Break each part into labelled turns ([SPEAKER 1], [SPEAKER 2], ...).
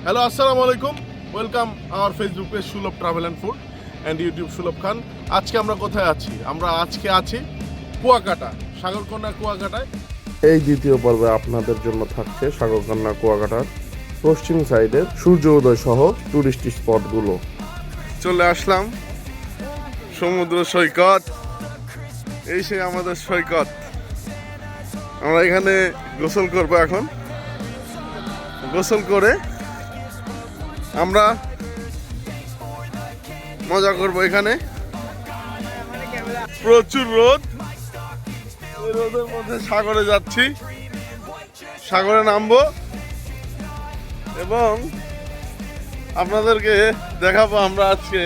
[SPEAKER 1] Hello, আসসালামু আলাইকুম। Welcome hour Facebook page সুলভ travel and food and YouTube সুলভ খান। আজকে আমরা কোথায় আছি? আমরা আজকে আছি কুয়াকাটা, সাগরকন্যা কুয়াকাটায়। এই দ্বিতীয় পর্বে আপনাদের জন্য থাকছে সাগরকন্যা কুয়াকাটার পশ্চিম সাইডের সূর্য উদয় সহ টুরিস্ট স্পটগুলো। চলে আসলাম সমুদ্র সৈকত। এই সে আমাদের সৈকত। আমরা এখানে গোসল করবো এখন। গোসল করে আমরা মজা করব। এখানে প্রচুর রোদ, ওই রোদের মধ্যে সাগরে যাচ্ছি, সাগরে নামবো এবং আপনাদেরকে দেখাবো আমরা আজকে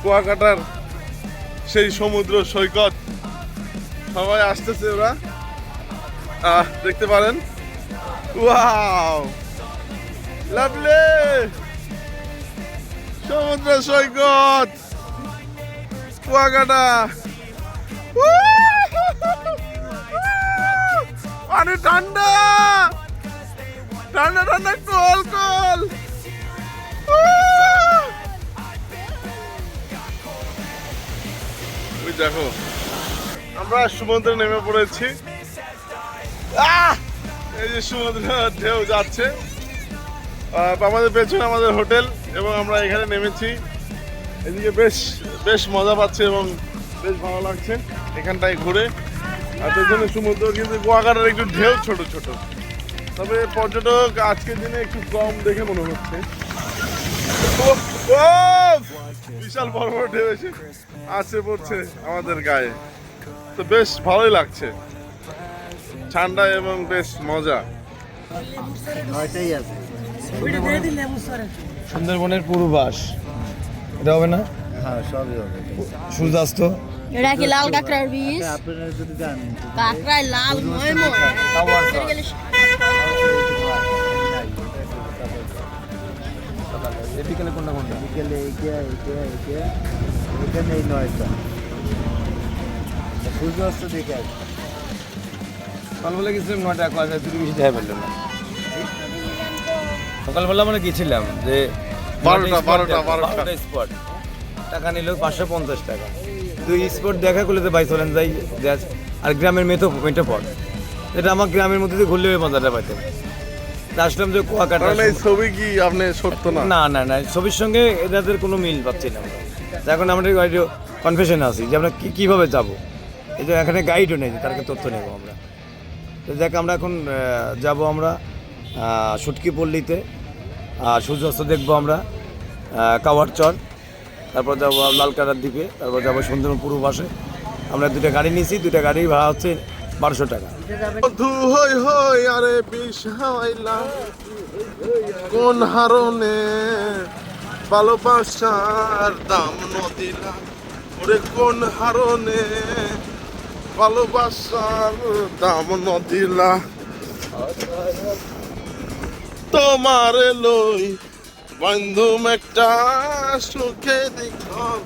[SPEAKER 1] কুয়াকাটার সেই সমুদ্র সৈকত। সবাই আসতেছে, ওরা দেখতে পারেন। ওয়াও, লাভলি সমুদ্র সৈকত কুয়াকাটা। পানি ঠান্ডা ঠান্ডা ঠান্ডা, কল কল। ওই দেখো, আমরা সমুদ্রে নেমে পড়েছি। এই যে সমুদ্র ঢেউ যাচ্ছে, আমাদের পেছনে আমাদের হোটেল এবং আমরা এখানে নেমেছি। এদিকে বেশ বেশ মজা পাচ্ছে এবং বেশ ভালো লাগছে এখানটায় ঘুরে। আর পেছনে সমুদ্র, কিন্তু কুয়াকাটার একটু ঢেউ ছোট ছোট, তবে পর্যটক আজকের দিনে একটু কম দেখে মনে হচ্ছে। বিশাল বড় বড় ঢেউ এসে আসছে পড়ছে আমাদের গায়ে, তো বেশ ভালোই লাগছে, ঠান্ডা এবং বেশ মজা।
[SPEAKER 2] সুন্দরবনের পূর্বাস, এটা হবে না?
[SPEAKER 3] হ্যাঁ, সবই হবে।
[SPEAKER 2] সূর্যাস্ত,
[SPEAKER 4] এটা কি লাল কাঁকড়ার বীজ?
[SPEAKER 3] আপনারা যদি যান
[SPEAKER 4] কাঁকড়ায় লাল ময়ময়।
[SPEAKER 2] বিকেলে কোনটা কোনটা?
[SPEAKER 3] বিকেলে এখানে এই নয়টা সূর্যাস্ত দেখে আসবে।
[SPEAKER 2] সকালবেলা গেছিলাম 9টা, দুটো বেশি দেখা পেলাম না। সকালবেলা মানে গেছিলাম যে
[SPEAKER 1] 12টা
[SPEAKER 2] স্পট, টাকা নিল 550 টাকা। দুই স্পট দেখা করলে তো ভাই চলেন যাই। আর গ্রামের মেঠো পট, এটা আমার গ্রামের মধ্যে দিয়ে ঘুরলে ওই মজাটা পাইতাম। আসলাম যে কুয়াকাটা।
[SPEAKER 1] ছবি কি আপনি সত্য না?
[SPEAKER 2] না না না, ছবির সঙ্গে এদের কোনো মিল পাচ্ছি না আমরা। এখন আমরা কনফিউশনে আছি যে আমরা কীভাবে যাবো। এই যে এখানে গাইডও নেই, তার তথ্য নেব আমরা। তো দেখ, আমরা এখন যাব আমরা সুটকি পল্লীতে, সূর্যাস্ত দেখবো আমরা, কাওয়ার চর, তারপর যাবো লালকাটার দ্বীপে, তারপর যাবো সুন্দরবন পূর্বাসে। আমরা দুটো গাড়ি নিয়েছি, দুটো গাড়ি ভাড়া হচ্ছে 1200 টাকা।
[SPEAKER 1] হই হই আরে বিষাইলাম কোন হারণে, ভালোবাসার দাম নদিলা ওরে কোন হারণে, ভালোবাসার দাম নদিলা তোমার লই বন্ধুম একটা সুখের ঘর,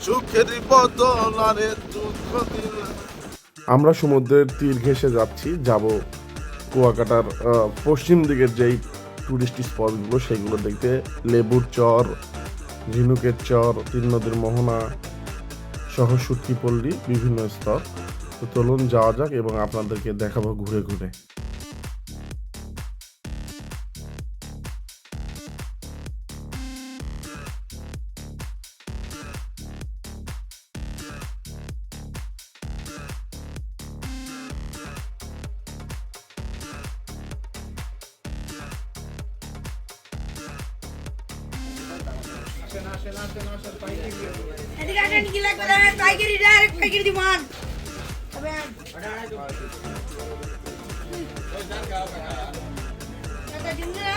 [SPEAKER 1] সুখের বদল আরে দুঃখ দিলা। আমরা সমুদ্রের তীর ঘেঁষে যাব কুয়াকাটার পশ্চিম দিকের যেই টুরিস্ট স্পটগুলো সেগুলো দেখতে। লেবুর চর, ঝিনুকের চর, তিন নদীর মোহনা সহ সুটকিপল্লী, বিভিন্ন স্তর। তো চলুন যাওয়া যাক এবং আপনাদেরকে দেখাবো ঘুরে ঘুরে।
[SPEAKER 4] এদিকে আসেন, কি লাগবে? পাইকারি, ডাইরেক্ট পাইকারি দিমান। তবে এটা দিন না।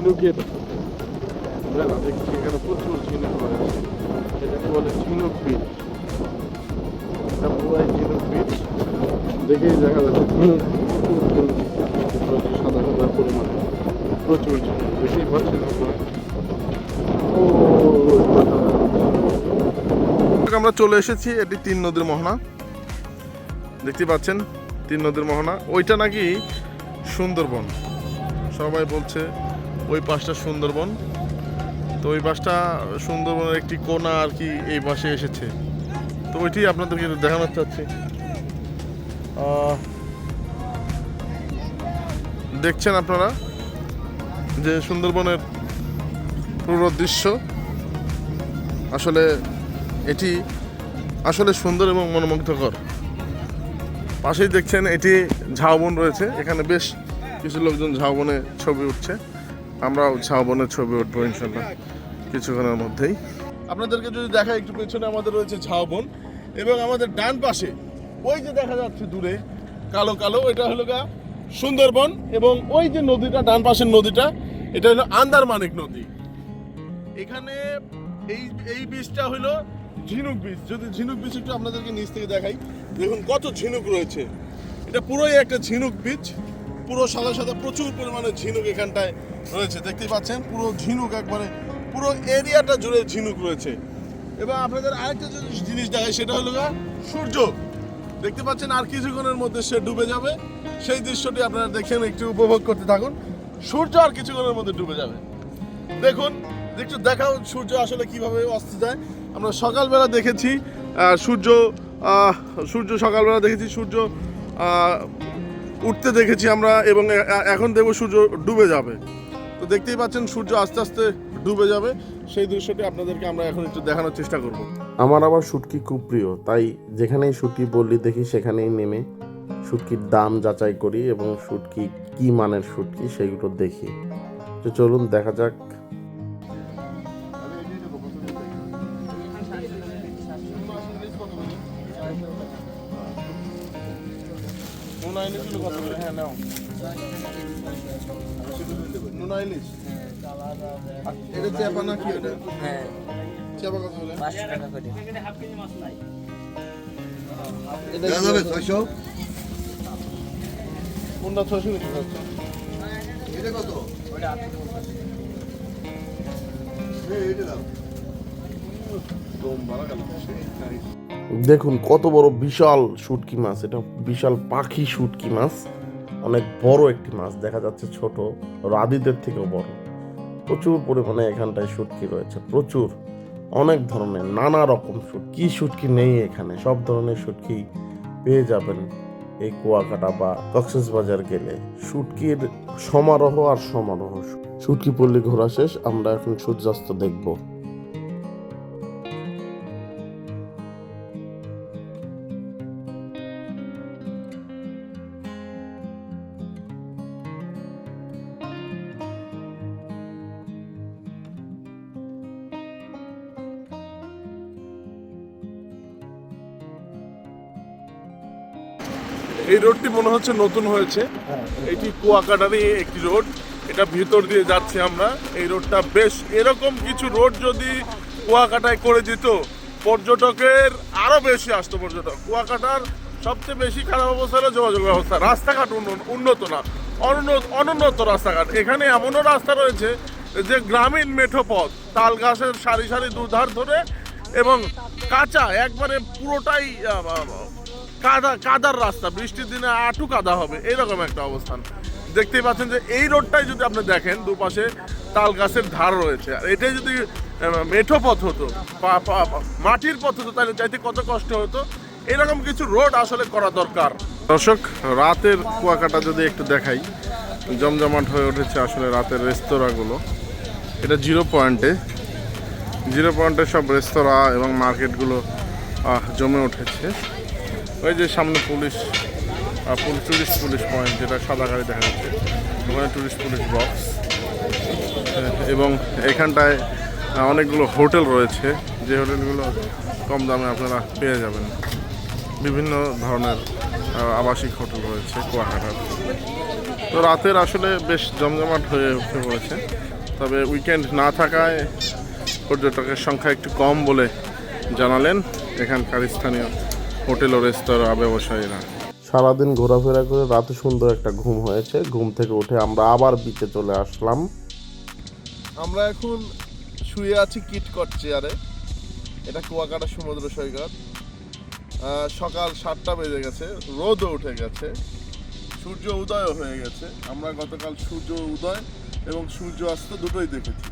[SPEAKER 1] ঝিনুকের মেলা দেখছি, এখানে প্রচুর ঝিনুক রয়েছে। এটাকে বলে ঝিনুক বিচ। এটা পুরাই ঝিনুক বিচ, দেখেই দেখা যাচ্ছে ঝিনুক সাদা সাদা পরিমাণে প্রচুর ঝিনুক দেখেই পাচ্ছেন আপনারা। আমরা চলে এসেছি, এটি 3 নদীর মোহনা দেখতে পাচ্ছেন। 3 নদীর মোহনা, ওইটা নাকি সুন্দরবন, সবাই বলছে ওই পাশটা সুন্দরবন। তো ওই পাশটা সুন্দরবনের একটি কোনা আর কি এই পাশে এসেছে, তো ওইটি আপনাদেরকে দেখানো চাচ্ছি। দেখছেন আপনারা যে সুন্দরবনের পুরো দৃশ্য, আসলে এটি আসলে সুন্দর এবং মনোমুগ্ধকর। পাশেই দেখছেন এটি ঝাউবন রয়েছে, এখানে বেশ কিছু লোকজন ঝাউবনে ছবি উঠছে। আমরাও ঝাউবনের ছবি উঠবো ইনশাল্লাহ কিছুক্ষণের মধ্যেই। আপনাদেরকে যদি দেখা একটু পেছনে আমাদের রয়েছে ঝাউবন, এবং আমাদের ডান পাশে ওই যে দেখা যাচ্ছে দূরে কালো কালো, এটা হলো গা সুন্দরবন। এবং ওই যে নদীটা ডান পাশের নদীটা, এটা হলো আন্দারমানিক নদী। এখানে এই বীজটা হলো ঝিনুক বীজ। যদি ঝিনুক বীজ একটু আপনাদেরকে নিচ থেকে দেখাই, দেখুন কত ঝিনুক রয়েছে। এটা পুরোই একটা ঝিনুক বীজ, পুরো সাদা সাদা প্রচুর পরিমাণে ঝিনুক এখানটায় রয়েছে, দেখতেই পাচ্ছেন। পুরো ঝিনুক, একবারে পুরো এরিয়াটা জুড়ে ঝিনুক রয়েছে। এবং আপনাদের আরেকটা জিনিস দেখাই, সেটা হলো সূর্য। দেখতে পাচ্ছেন আর কিছুক্ষণের মধ্যে সে ডুবে যাবে, সেই দৃশ্যটি আপনারা দেখেন, একটু উপভোগ করতে থাকুন। সূর্য আর কিছুক্ষণের মধ্যে ডুবে যাবে, দেখুন একটু দেখাও সূর্য আসলে কিভাবে অস্ত যায়। আমরা সকালবেলা দেখেছি সূর্য সকালবেলা দেখেছি, সূর্য উঠতে দেখেছি আমরা, এবং এখন দেখবো সূর্য ডুবে যাবে। তো দেখতেই পাচ্ছেন সূর্য আস্তে আস্তে ডুবে যাবে, সেই দৃশ্যটি আপনাদেরকে আমরা এখন একটু দেখানোর চেষ্টা করব।
[SPEAKER 5] আমার আবার শুটকি খুব প্রিয়, তাই যেখানেই শুটকি বললি দেখি সেখানেই নেমে শুটকির দাম যাচাই করি এবং শুটকি কি মানের শুটকি সেইগুলো দেখি। তো চলুন দেখা যাক।
[SPEAKER 1] হ্যাঁ নাও, নুনা ইলিশ। এটা চেপা না কি? এটা
[SPEAKER 6] হ্যাঁ
[SPEAKER 1] চেপা কত বলে?
[SPEAKER 6] 500 টাকা করে।
[SPEAKER 1] এটা
[SPEAKER 3] যাবে 600।
[SPEAKER 1] কোনটা 600 নিতে যাচ্ছে?
[SPEAKER 3] এটা কত?
[SPEAKER 6] ওটা 800
[SPEAKER 3] এটা দাও।
[SPEAKER 1] দম বাড়া গেল।
[SPEAKER 5] দেখুন কত বড় বিশাল শুটকি মাছ, এটা বিশাল পাখি শুটকি মাছ, অনেক বড় একটি মাছ, দেখা যাচ্ছে ছোট, রাদিদের থেকেও বড়। প্রচুর পরিমাণে এখানটায় শুটকি রয়েছে, প্রচুর, অনেক ধরনের, নানা রকম শুটকি। শুটকি নেই এখানে, সব ধরনের শুটকি পেয়ে যাবেন এই কুয়াকাটা বা কক্সবাজার গেলে। শুটকির সমারোহ আর সমারোহ। শুটকি পল্লী ঘোরা শেষ, আমরা এখন সূর্যাস্ত দেখব।
[SPEAKER 1] এই রোডটি মনে হচ্ছে নতুন হয়েছে, এটি কুয়াকাটারই একটি রোড, এটা ভিতর দিয়ে যাচ্ছি আমরা। এই রোডটা বেশ, এরকম কিছু রোড যদি কুয়াকাটায় করে দিত, পর্যটকের আরো বেশি আসতো পর্যটক। কুয়াকাটার সবচেয়ে বেশি খারাপ অবস্থা হলো যোগাযোগ ব্যবস্থা, রাস্তাঘাট উন্নত না, অনুন্নত রাস্তাঘাট। এখানে এমনও রাস্তা রয়েছে যে গ্রামীণ মেঠো পথ, তাল গাছের সারি সারি দুধার ধরে, এবং কাঁচা, একবারে পুরোটাই কাদার রাস্তা, বৃষ্টির দিনে আঁটু কাদা হবে, এরকম একটা অবস্থান। দেখতেই পাচ্ছেন যে এই রোডটাই যদি আপনি দেখেন, দুপাশে তাল গাছের ধার রয়েছে, আর এটাই যদি মেঠো পথ হতো, মাটির পথ হতো, তাহলে চাইতে কত কষ্ট হতো। এরকম কিছু রোড আসলে করা দরকার। দর্শক, রাতের কুয়াকাটা যদি একটু দেখাই, জমজমাট হয়ে উঠেছে আসলে রাতের রেস্তোরাঁগুলো। এটা জিরো পয়েন্টে সব রেস্তোরাঁ এবং মার্কেটগুলো জমে উঠেছে। ওই যে সামনে টুরিস্ট পুলিশ পয়েন্ট, যেটা সাদা গাড়ি দেখা যাচ্ছে, ওখানে টুরিস্ট পুলিশ বক্স। এবং এখানটায় অনেকগুলো হোটেল রয়েছে, যে হোটেলগুলো কম দামে আপনারা পেয়ে যাবেন। বিভিন্ন ধরনের আবাসিক হোটেল রয়েছে কুয়াকাটার। তো রাতের আসলে বেশ জমজমাট হয়ে উঠে পড়েছে, তবে উইকেন্ড না থাকায় পর্যটকের সংখ্যা একটু কম বলে জানালেন এখানকার স্থানীয় হোটেল ও রেস্তোরাঁ ব্যবসায়ীরা।
[SPEAKER 5] সারাদিন ঘোরাফেরা করে রাতে সুন্দর একটা ঘুম হয়েছে। ঘুম থেকে উঠে আমরা আবার বিচে চলে আসলাম।
[SPEAKER 1] আমরা এখন শুয়ে আছি কিটকট চেয়ারে। এটা কুয়াকাটা সমুদ্র সৈকত। সকাল 7টা বেজে গেছে, রোদও উঠে গেছে, সূর্য উদয়ও হয়ে গেছে। আমরা গতকাল সূর্য উদয় এবং সূর্য অস্ত দুটোই দেখেছি।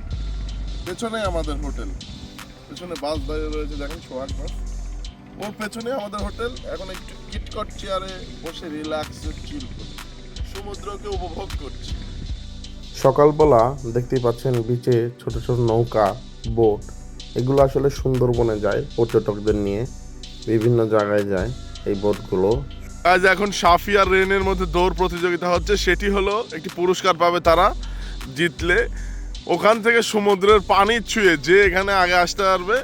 [SPEAKER 1] পেছনে আমাদের হোটেল, পেছনে বাস দাঁড়িয়ে রয়েছে, দেখেন সোহাগ বাস, ওর পেছনে আমাদের হোটেল। এখন একটু কিটকট চেয়ারে বসে রিল্যাক্স চিল করছি, সমুদ্রকে উপভোগ করছি।
[SPEAKER 5] সকালবেলা দেখতেই পাচ্ছেন বিচে ছোট ছোট নৌকা, বোট, এগুলো আসলে সুন্দরবনে যায় পর্যটকদের নিয়ে, বিভিন্ন জায়গায় যায় এই বোটগুলো।
[SPEAKER 1] আজ এখন সাফি আর রেনের মধ্যে দৌড় প্রতিযোগিতা হচ্ছে। সেটি হলো একটি পুরস্কার পাবে তারা জিতলে। ওখান থেকে সমুদ্রের পানি ছুঁয়ে যে এখানে আগে আসতে পারবে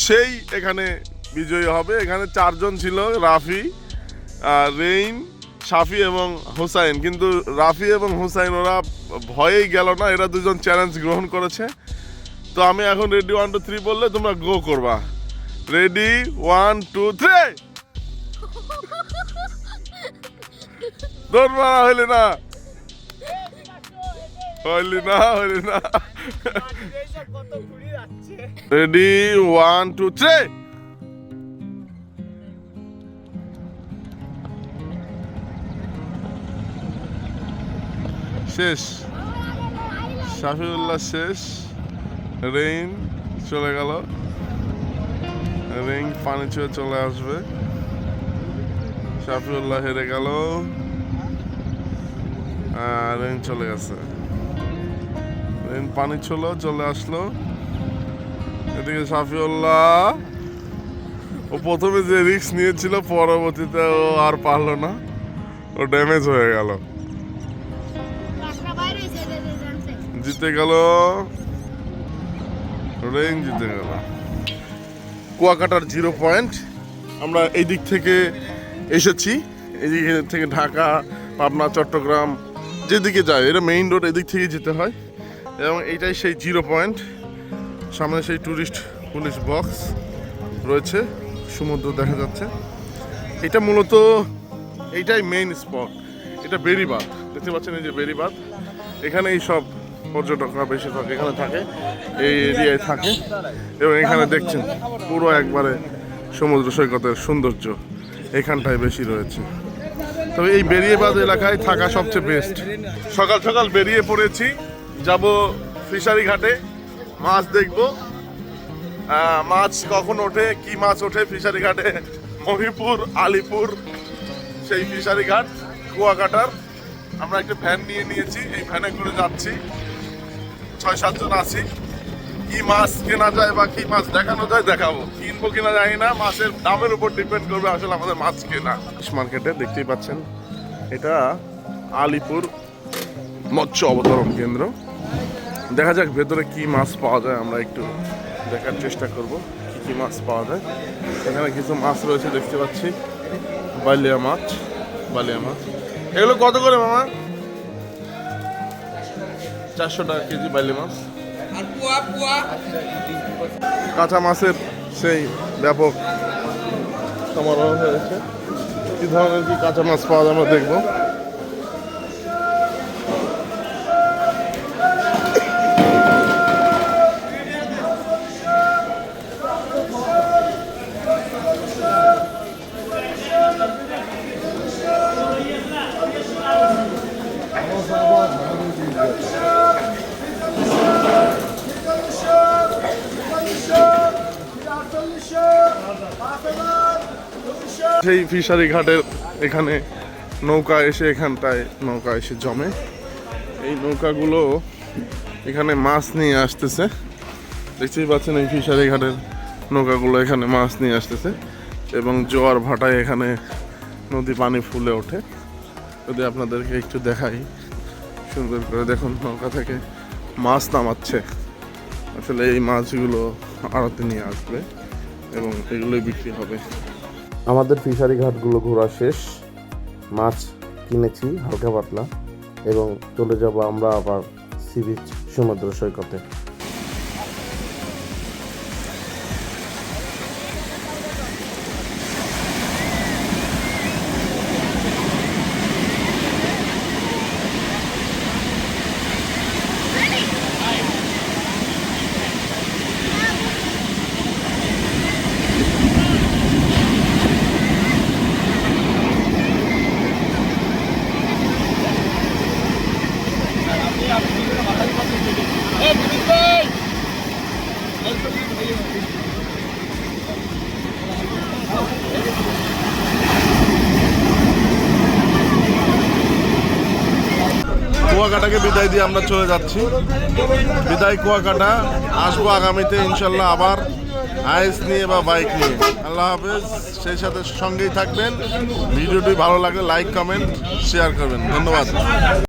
[SPEAKER 1] সেই এখানে বিজয়ী হবে। এখানে 4 জন ছিল, রাফি, রেইন, সাফি এবং হুসাইন। কিন্তু রাফি এবং হুসাইন ওরা ভয়েই গেল না, এরা দুজন চ্যালেঞ্জ গ্রহণ করেছে। তো আমি এখন রেডি 1 2 3 বললে তোমরা গো করবা। রেডি 1 2 3। দৌড় মারা হইলে না, হইলি না, হইলি না। রেডি 1 2 3। শেষ, শাফিউল্লাহ শেষ, রেইন চলে গেল, রেইন পানি ছুঁয়ে চলে আসবে, শাফিউল্লাহ হেরে গেল, রেইন চলে গেছে, রেইন পানি ছুঁলো চলে আসলো। এদিকে শাফিউল্লাহ, ও প্রথমে যে রিস্ক নিয়েছিল পরবর্তীতে ও আর পারলো না, ও ড্যামেজ হয়ে গেল, জিতে গেল, রেইন জিতে গেল। কুয়াকাটার 0 পয়েন্ট। আমরা এই দিক থেকে এসেছি, এই দিক থেকে ঢাকা, পাবনা, চট্টগ্রাম যেদিকে যায়, এটা মেইন রোড, এদিক থেকে যেতে হয়। এবং এইটাই সেই 0 পয়েন্ট। সামনে সেই ট্যুরিস্ট পুলিশ বক্স রয়েছে, সমুদ্র দেখা যাচ্ছে। এটা মূলত এইটাই মেইন স্পট। এটা বেড়িবাঁধ, দেখতে পাচ্ছেন এই যে বেড়িবাঁধ। এখানে এই সব পর্যটকরা বেশিরভাগ এখানে থাকে, এই এরিয়ায় থাকে। এবং এখানে দেখছেন পুরো একবারে সমুদ্র সৈকতের সৌন্দর্য এখানটায় বেশি রয়েছে। তবে এই বেরিয়েবাঁধ এলাকায় থাকা সবচেয়ে বেস্ট। সকাল সকাল বেরিয়ে পড়েছি, যাব ফিশারি ঘাটে, মাছ দেখব। মাছ কখন ওঠে, কি মাছ ওঠে ফিশারি ঘাটে, মহিপুর, আলিপুর, সেই ফিশারি ঘাট কুয়াকাটার। আমরা একটা ভ্যান নিয়ে নিয়েছি, এই ভ্যানে করে যাচ্ছি, 6-7 জন আছি। কি মাছ কেনা যায় বা কি মাছ দেখানো যায় দেখাবো, কিনবো কিনা জানি না, মাছের দামের উপর ডিপেন্ড করবে আসলে আমাদের মাছ কেনা। ফিশ মার্কেটে দেখতেই পাচ্ছেন, এটা আলিপুর মৎস্য অবতরণ কেন্দ্র। দেখা যাক ভেতরে কি মাছ পাওয়া যায়, আমরা একটু দেখার চেষ্টা করব কি কি মাছ পাওয়া যায়। এখানে কিছু মাছ রয়েছে দেখতে পাচ্ছি, বালিয়া মাছ, বালিয়া মাছ। এগুলো কত করে মামা? 400 টাকা কেজি বালিয়া মাছ। কাঁচা মাছের সেই ব্যাপক সমারোহ হয়েছে। কি ধরনের কি কাঁচা মাছ পাওয়া যায় আমরা দেখবো। সেই ফিশারি ঘাটের এখানে নৌকা এসে, এখানটায় নৌকা এসে জমে। এই নৌকাগুলো এখানে মাছ নিয়ে আসতেছে, দেখতেই পাচ্ছেন এই ফিশারি ঘাটের নৌকাগুলো এখানে মাছ নিয়ে আসতেছে। এবং জোয়ার ভাটায় এখানে নদী পানি ফুলে ওঠে। যদি আপনাদেরকে একটু দেখাই সুন্দর করে, দেখুন নৌকা থেকে মাছ নামাচ্ছে। আসলে এই মাছগুলো আড়তে নিয়ে আসবে এবং এগুলোই বিক্রি হবে।
[SPEAKER 5] আমাদের ফিশারি ঘাটগুলো ঘোরা শেষ, মাছ কিনেছি হালকা পাতলা, এবং চলে যাব আমরা আবার সি বিচ সমুদ্র সৈকতে।
[SPEAKER 1] কুয়াকাটাকে বিদায় দিয়ে আমরা চলে যাচ্ছি। বিদায় কুয়াকাটা, আসবো আগামীতে ইনশাল্লাহ আবার আইস নিয়ে বা বাইক নিয়ে। আল্লাহ হাফেজ, সেই সাথে সঙ্গেই থাকবেন। ভিডিওটি ভালো লাগলে লাইক, কমেন্ট, শেয়ার করবেন। ধন্যবাদ।